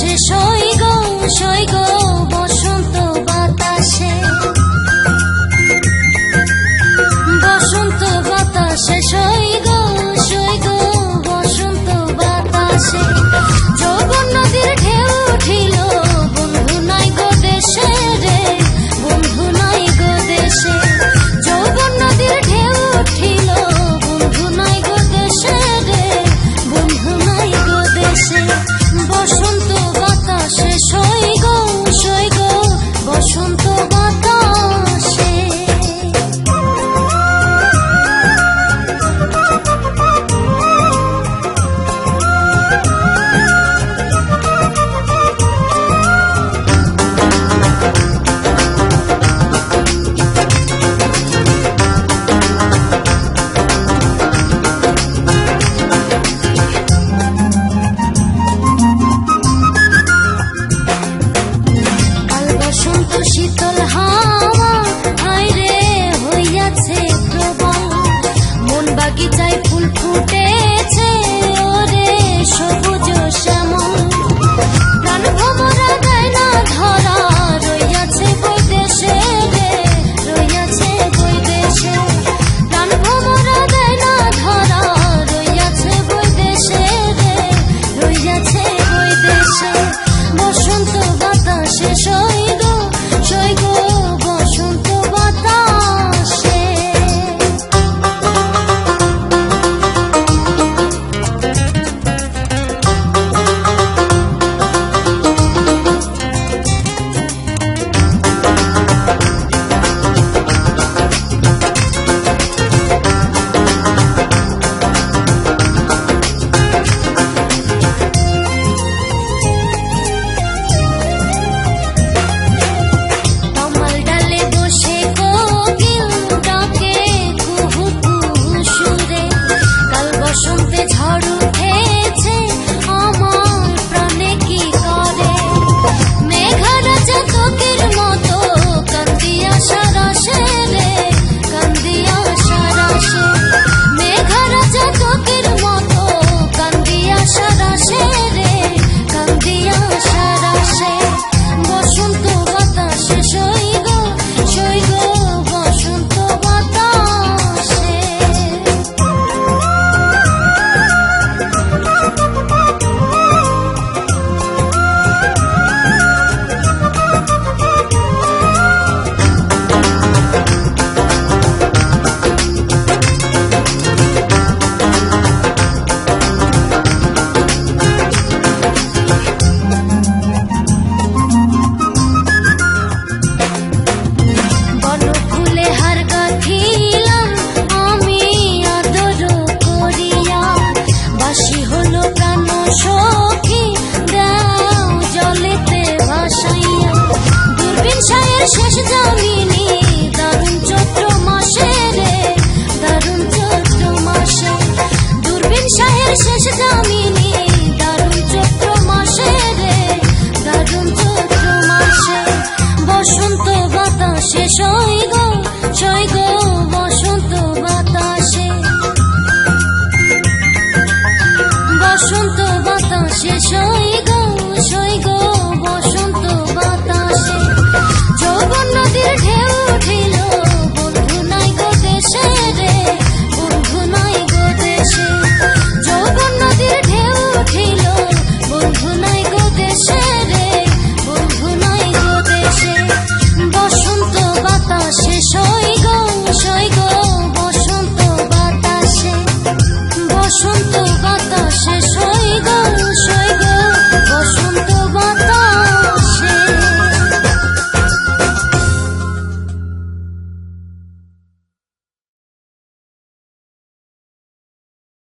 শেষ সই গো বসন্ত বাতাসে, বসন্ত বাতাসে সই গো বসন্ত বাতাসে। যৌবন নদীর ঢেউ উঠিল, বন্ধু নাই গো দেশে রে, বন্ধু নাই গো দেশে। যৌবন নদীর ঢেউ উঠিল, বন্ধু নাই গো দেশে রে, বন্ধু নাই গো দেশে। বসন্ত বাতাসে সই গো বসন্ত বাতাসে। শীতল হাওয়া আইরে হইয়াছে প্রবল, মন বাগিচায় ফুল ফুটেছে ওরে সবুজ শ্যামল। প্রাণ ভ্রমরা দেয় না ধরা, রইয়াছে বৈদেশে রে, রইয়াছে বৈদেশে। প্রাণ ভ্রমরা দেয় না ধরা, রইয়াছে বৈদেশে রে, রইয়াছে বৈদেশে। বসন্ত বাতাসে সই গো বসন্ত বাতাসে। শেষ জামিনী দারুণ চৈত্র মাসে রে, দারুণ চৈত্র মাসে। দূরবীন শাহের শেষ জামিনী দারুণ চৈত্র মাসে রে, দারুণ চৈত্র মাসে। বসন্ত বাতাসে সই গো বসন্ত বাতাসে, বসন্ত বাতাসে সই গো বসন্ত বাতাসে। যৌবন নদীর ঢেউ উঠিল, বন্ধু নাই গো দেশে রে, বন্ধু নাই গো দেশে। যৌবন নদীর ঢেউ উঠিল, বন্ধু নাই গো দেশে রে, বন্ধু নাই গো দেশে। বসন্ত বাতাসে সই গো বসন্ত বাতাসে, বসন্ত বাতাসে।